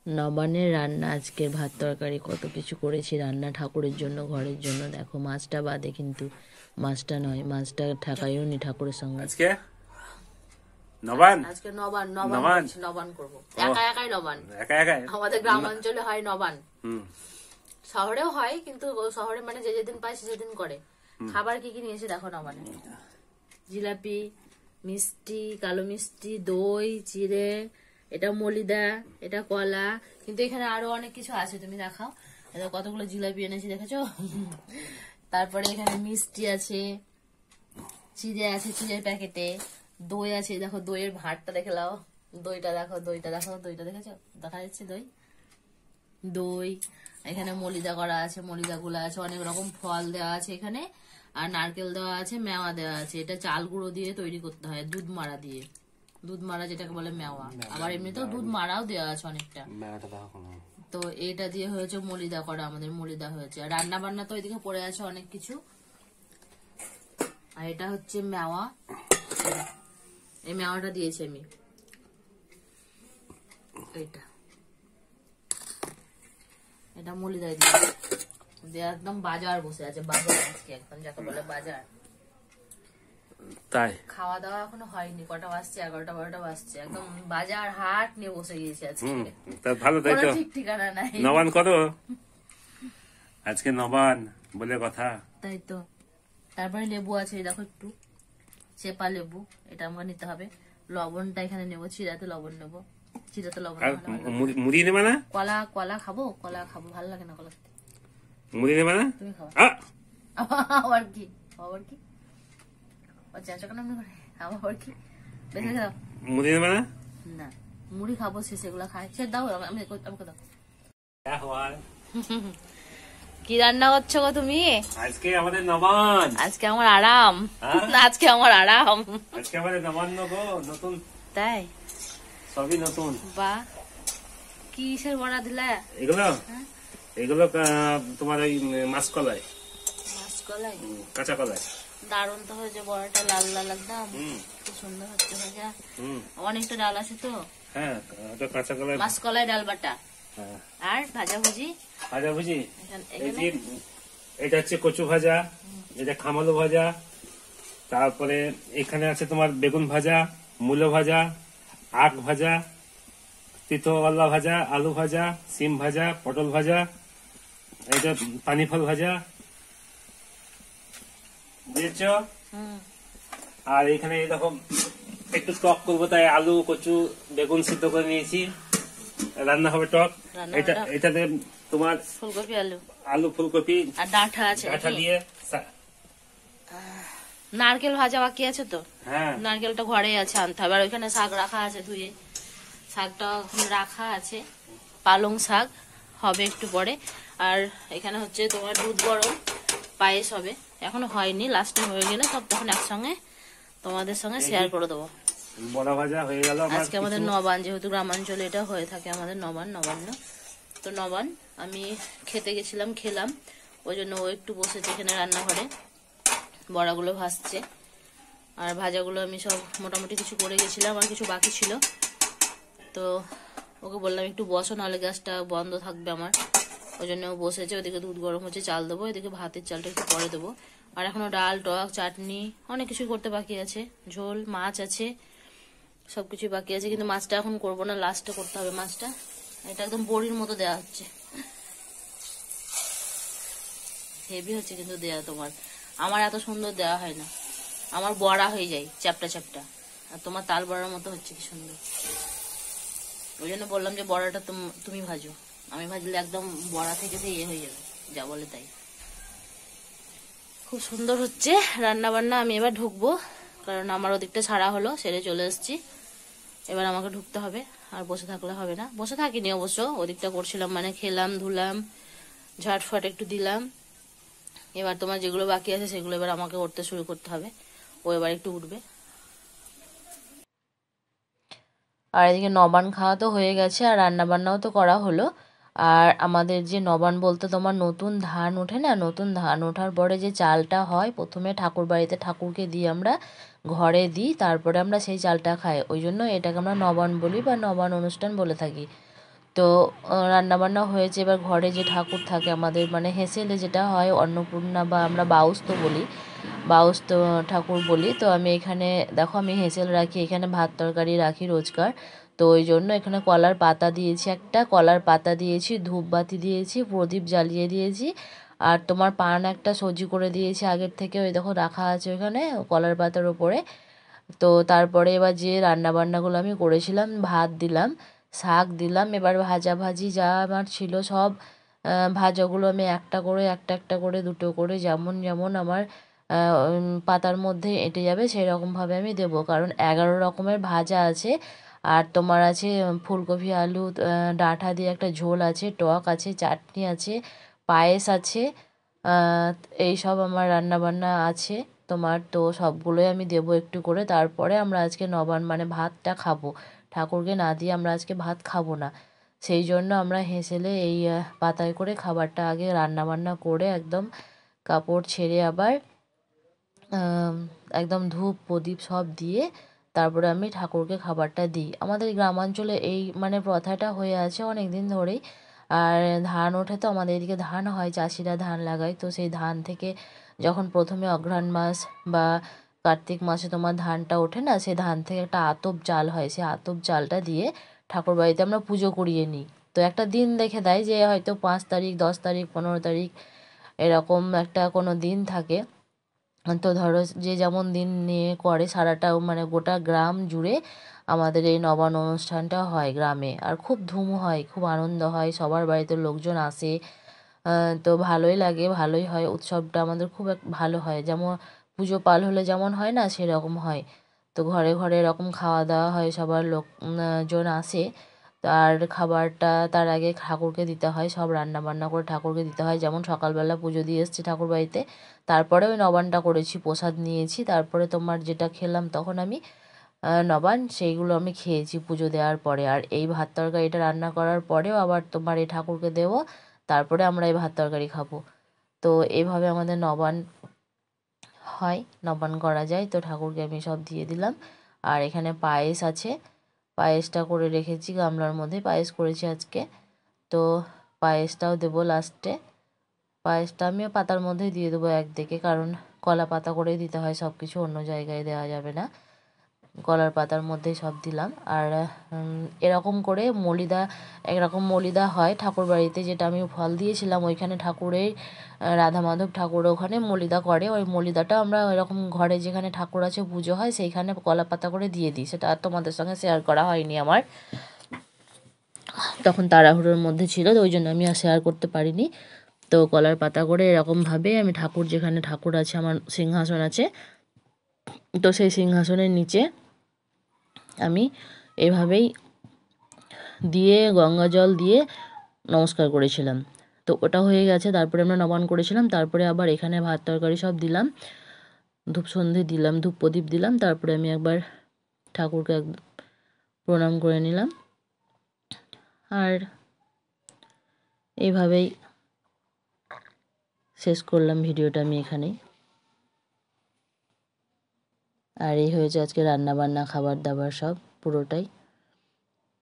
নবান্নের রান্না আজকের ভাত তরকারি কত কিছু করেছি রান্না ঠাকুরের জন্য ঘরের জন্য। দেখো মাছটা বাদে, কিন্তু মাছটা নয়, মাছটা ঠাকাইও নি ঠাকুরের সঙ্গে। আজকে নবান আজকে নবান নবান নবান করছি, নবান করবো একা একাই নবান। একা একা আমাদের গ্রামাঞ্চলে হয় নবান, হুম শহরেও হয়, কিন্তু শহরে মানে যে যেদিন পায় সে সেদিন করে। খাবার কি কি নিয়েছে দেখো নবানে। জিলাপি, মিষ্টি, কালো মিষ্টি, দই, চিড়ে, এটা মলিদা, এটা কলা, কিন্তু এখানে আরো অনেক কিছু আছে, তুমি দেখাও। এটা কতগুলো জিলাপি এনেছি দেখেছো। তারপরে এখানে মিষ্টি আছে, চিড়ে আছে চিড়ের প্যাকেটে, দই আছে, দেখো দইয়ের ভাতটা দেখে নাও, দইটা দেখো, দইটা দেখো, দইটা দেখেছো, দেখা যাচ্ছে দই, দই। এখানে মলিদা করা আছে, মলিদা গুলো আছে, অনেক রকম ফল দেওয়া আছে এখানে, আর নারকেল দেওয়া আছে, মেওয়া দেওয়া আছে। এটা চাল গুঁড়ো দিয়ে তৈরি করতে হয়, দুধ মারা দিয়ে, দুধ মারা যেটাকে বলে মেওয়া। আবার এমনিতেও দুধ মারাও দেওয়া আছে অনেকটা। তো এটা দিয়ে হয়েছে মলিদা করা, আমাদের মলিদা হয়েছে। আর রান্না বান্না তো ওইদিকে পড়ে আছে অনেক কিছু। আর এটা হচ্ছে মেওয়া, এই মেওয়াটা দিয়েছি আমি। এটা মলিদায় দিয়ে একদম বাজার বসে আছে, বাজার আজকে একদম যাকে বলে বাজার। তাই খাওয়া দাওয়া এখনো হয়নি, কটা বাজছে, 11টা 12টা বাজছে, একদম বাজার হাট নিয়ে বসে গিয়েছে আজকে। তা ভালো, তাই তো। ঠিক ঠিকানা নাই, নবান করো আজকে, নবান বলে কথা। তাই তো। তারপরে লেবু আছে, দেখো একটু চেপা লেবু, এটা আমাকে নিতে হবে। লবণটা এখানে নেবো, চিরাতে লবণ নেবো, চিরাতে লবণ। আর মুড়ি নেবে না? কলা, কলা খাবো, কলা খাবো, ভালো লাগে না কলা খেতে। মুড়ি নেবে না? তুমি খাবো। আ! আবার কি, আবার কি, আবার কি, বেঁচে খাও। মুড়ি নেবে না? না, মুড়ি খাবো, সে সেগুলো খাই, সে দাও আমাকে দাও। কি রান্না করছো গো তুমি? আজকে আমাদের নবান, আজকে আমার আরাম, আজকে আমার আরাম, আজকে আমাদের নবান্ন গো, নতুন। তাই? সবই নতুন। বাহ, কিসের বড়া দিলা এগুলো? এগুলো তোমার ওই মাসকলাই, মাসকলাই, কাঁচা কলাই। দারুন তো হয়েছে বড়াটা, লাল লাল একদম, খুব সুন্দর হচ্ছে ভাজা। অনেকটা ডাল আছে তো। হ্যাঁ, কাঁচা কলাই, মাসকলাই, ডাল বাটা, আর ভাজা ভুজি। ভাজা ভুজি, এটা হচ্ছে কচু ভাজা, এটা খামালু ভাজা, তারপরে এখানে আছে তোমার বেগুন ভাজা, মূলো ভাজা, আখ ভাজা, তিতওয়াল্লা ভাজা, আলু ভাজা, সিম ভাজা, পটল ভাজা, এটা পানি ফল ভাজা বুঝেছ। আর এখানে এরকম একটু টক করবো, তাই আলু, কচু, বেগুন সিদ্ধ করে নিয়েছি, রান্না হবে টক। এটাতে তোমার ফুলকপি, আলু, আলু, ফুলকপি আর ডাঁটা আছে, ডাঁটা দিয়ে। নারকেল ভাজা বাকি আছে তো। হ্যাঁ, নারকেলটা ঘরে আছে, আনতে হবে। আর ওইখানে শাক রাখা আছে ধুয়ে, শাকটা রাখা আছে, পালং শাক হবে একটু পরে। আর এখানে হচ্ছে তোমার দুধ গরম, পায়েস হবে, এখনো হয়নি, লাস্টে হয়ে গেলে সব তখন একসঙ্গে তোমাদের সঙ্গে শেয়ার করে দেবো। বড়া ভাজা হয়ে গেল। আজকে আমাদের নবান, যেহেতু গ্রামাঞ্চলে এটা হয়ে থাকে আমাদের নবান্ন। তো নবান আমি খেতে গেছিলাম, খেলাম, ওই জন্য ও একটু বসেছে এখানে রান্নাঘরে, বড়াগুলো ভাজছে। আর ভাজাগুলো আমি সব মোটামুটি কিছু করে গেছিলাম, আর কিছু বাকি ছিল। তো ওকে বললাম একটু বসো, নাহলে গ্যাসটা বন্ধ থাকবে আমার, ওই জন্য ও বসেছে। ওদিকে দুধ গরম হচ্ছে, চাল দেবো, এদিকে ভাতের চালটা একটু পরে দেবো। আর এখনো ডাল, টক, চাটনি, অনেক কিছু করতে বাকি আছে, ঝোল, মাছ আছে, সবকিছু বাকি আছে। কিন্তু মাছটা এখন করবো না, লাস্টে করতে হবে মাছটা। এটা একদম বড়ির মতো দেওয়া হচ্ছে, হেভি হচ্ছে কিন্তু দেওয়া তোমার। আমার এত সুন্দর দেওয়া হয় না, আমার বড়া হয়ে যায় চ্যাপটা চ্যাপটা, আর তোমার তাল বড়ার মতো হচ্ছে কি সুন্দর। ওই জন্য বললাম যে বড়াটা তুমি ভাজো, আমি ভাজলে একদম বড়া থেকে যে ইয়ে হয়ে যাবে, যা বলে তাই। খুব সুন্দর হচ্ছে রান্না বান্না। আমি এবার ঢুকবো, কারণ আমার ওদিকটা ছাড়া হলো, সেরে চলে এসেছি, এবার আমাকে ঢুকতে হবে। আর বসে থাকলে হবে না, বসে থাকিনি অবশ্য, ওদিকটা করছিলাম মানে খেলাম, ধুলাম, ঝটফট একটু দিলাম। এবার তোমার যেগুলো বাকি আছে সেগুলো এবার আমাকে করতে শুরু করতে হবে, ও এবার একটু উঠবে। আর এদিকে নবান খাওয়া তো হয়ে গেছে, আর রান্না বান্নাও তো করা হলো। আর আমাদের যে নবান বলতে তোমার নতুন ধান ওঠে না, নতুন ধান ওঠার পরে যে চালটা হয়, প্রথমে ঠাকুর বাড়িতে ঠাকুরকে দিই আমরা, ঘরে দিই, তারপরে আমরা সেই চালটা খাই, ওই জন্য এটাকে আমরা নবান বলি বা নবান অনুষ্ঠান বলে থাকি। তো রান্না বান্না হয়েছে। এবার ঘরে যে ঠাকুর থাকে আমাদের, মানে হেসেলে যেটা হয় অন্নপূর্ণা বা আমরা বাউস্ত বলি, বাউস্ত ঠাকুর বলি। তো আমি এখানে দেখো আমি হেসেল রাখি, এখানে ভাত তরকারি রাখি রোজকার। তো ওই জন্য এখানে কলার পাতা দিয়েছি, একটা কলার পাতা দিয়েছি, ধূপবাতি দিয়েছি, প্রদীপ জ্বালিয়ে দিয়েছি, আর তোমার পান একটা সজি করে দিয়েছি আগের থেকে, ওই দেখো রাখা আছে ওখানে কলার পাতার ওপরে। তো তারপরে এবার যে রান্না বান্নাগুলো আমি করেছিলাম, ভাত দিলাম, শাক দিলাম, এবার ভাজাভাজি যা আমার ছিল সব ভাজাগুলো আমি একটা করে একটা একটা করে দুটো করে যেমন যেমন আমার পাতার মধ্যে এঁটে যাবে সেই রকমভাবে আমি দেবো, কারণ 11 রকমের ভাজা আছে। আর তোমার আছে ফুলকপি আলু ডাঁটা দিয়ে একটা ঝোল আছে, টক আছে, চাটনি আছে, পায়েস আছে, আহ, এই সব আমার রান্না বান্না আছে তোমার। তো সবগুলোই আমি দেবো একটু করে, তারপরে আমরা আজকে নবান্ন মানে ভাতটা খাবো। ঠাকুরকে না দিয়ে আমরা আজকে ভাত খাবো না। সেই জন্য আমরা হেসেলে এই পাতায় করে খাবারটা আগে রান্না বান্না করে একদম কাপড় ছেড়ে আবার আম, একদম ধূপ প্রদীপ সব দিয়ে তারপরে আমি ঠাকুরকে খাবারটা দিই। আমাদের গ্রামাঞ্চলে এই মানে প্রথাটা হয়ে আছে অনেক দিন ধরেই। আর ধান ওঠে তো আমাদের এদিকে ধান হয়, চাষিরা ধান লাগায়, তো সেই ধান থেকে যখন প্রথমে অঘ্রাণ মাস বা কার্তিক মাসে তোমার ধানটা ওঠে না, সেই ধান থেকে একটা আতপ চাল হয়, সেই আতপ চালটা দিয়ে ঠাকুর বাড়িতে আমরা পুজো করিয়ে নিই। তো একটা দিন দেখে দেয় যে হয়তো 5 তারিখ, 10 তারিখ, 15 তারিখ, এরকম একটা কোনো দিন থাকে। তো ধরো যে যেমন দিন নিয়ে করে সারাটা মানে গোটা গ্রাম জুড়ে আমাদের এই নবান্ন অনুষ্ঠানটা হয় গ্রামে, আর খুব ধুম হয়, খুব আনন্দ হয়, সবার বাড়িতে লোকজন আসে। তো ভালোই লাগে, ভালোই হয় উৎসবটা আমাদের, খুব ভালো হয়। যেমন পুজো পাল হলে যেমন হয় না, সেরকম হয়। তো ঘরে ঘরে এরকম খাওয়া দাওয়া হয়, সবার লোক জন আসে। আর খাবারটা তার আগে ঠাকুরকে দিতে হয়, সব রান্না বান্না করে ঠাকুরকে দিতে হয়। যেমন সকালবেলা পুজো দিয়ে এসেছি ঠাকুর বাড়িতে, তারপরে ওই নবান্নটা করেছি, প্রসাদ নিয়েছি, তারপরে তোমার যেটা খেলাম তখন আমি নবান্ন সেইগুলো আমি খেয়েছি পুজো দেওয়ার পরে। আর এই ভাত তরকারিটা রান্না করার পরেও আবার তোমার এই ঠাকুরকে দেবো, তারপরে আমরা এই ভাত তরকারি খাবো। তো এইভাবে আমাদের নবান্ন হয়, নবান্ন করা যায়। তো ঠাকুরকে আমি সব দিয়ে দিলাম। আর এখানে পায়েস আছে, পায়েসটা করে রেখেছি গামলার মধ্যে, পায়েস করেছি আজকে। তো পায়েসটাও দেবো লাস্টে। পায়েসটা আমিও পাতার মধ্যেই দিয়ে দেবো একদিকে, কারণ কলা পাতা করেই দিতে হয় সব কিছু, অন্য জায়গায় দেওয়া যাবে না। কলার পাতার মধ্যেই সব দিলাম। আর এরকম করে মলিদা, একরকম মলিদা হয় ঠাকুর বাড়িতে, যেটা আমি ফল দিয়েছিলাম ওইখানে ঠাকুরের, রাধা মাধব ঠাকুর ওখানে মলিদা করে, ওই মলিদাটা আমরা এরকম ঘরে যেখানে ঠাকুর আছে পুজো হয় সেইখানে কলা পাতা করে দিয়ে দিই। সেটা আর তোমাদের সঙ্গে শেয়ার করা হয়নি আমার, তখন তাড়াহুড়োর মধ্যে ছিল, তো ওই জন্য আমি আর শেয়ার করতে পারিনি। তো কলার পাতা করে এরকমভাবে আমি ঠাকুর, যেখানে ঠাকুর আছে আমার সিংহাসন আছে, তো সেই সিংহাসনের নিচে আমি এভাবেই দিয়ে গঙ্গা জল দিয়ে নমস্কার করেছিলাম। তো ওটা হয়ে গেছে, তারপরে আমরা নবান্ন করেছিলাম, তারপরে আবার এখানে ভাত তরকারি সব দিলাম, ধূপ সন্ধে দিলাম, ধূপ প্রদীপ দিলাম, তারপরে আমি একবার ঠাকুরকে প্রণাম করে নিলাম। আর এইভাবেই শেষ করলাম ভিডিওটা আমি এখানেই। আর এই হয়েছে আজকে রান্না বান্না, খাবার দাবার সব পুরোটাই।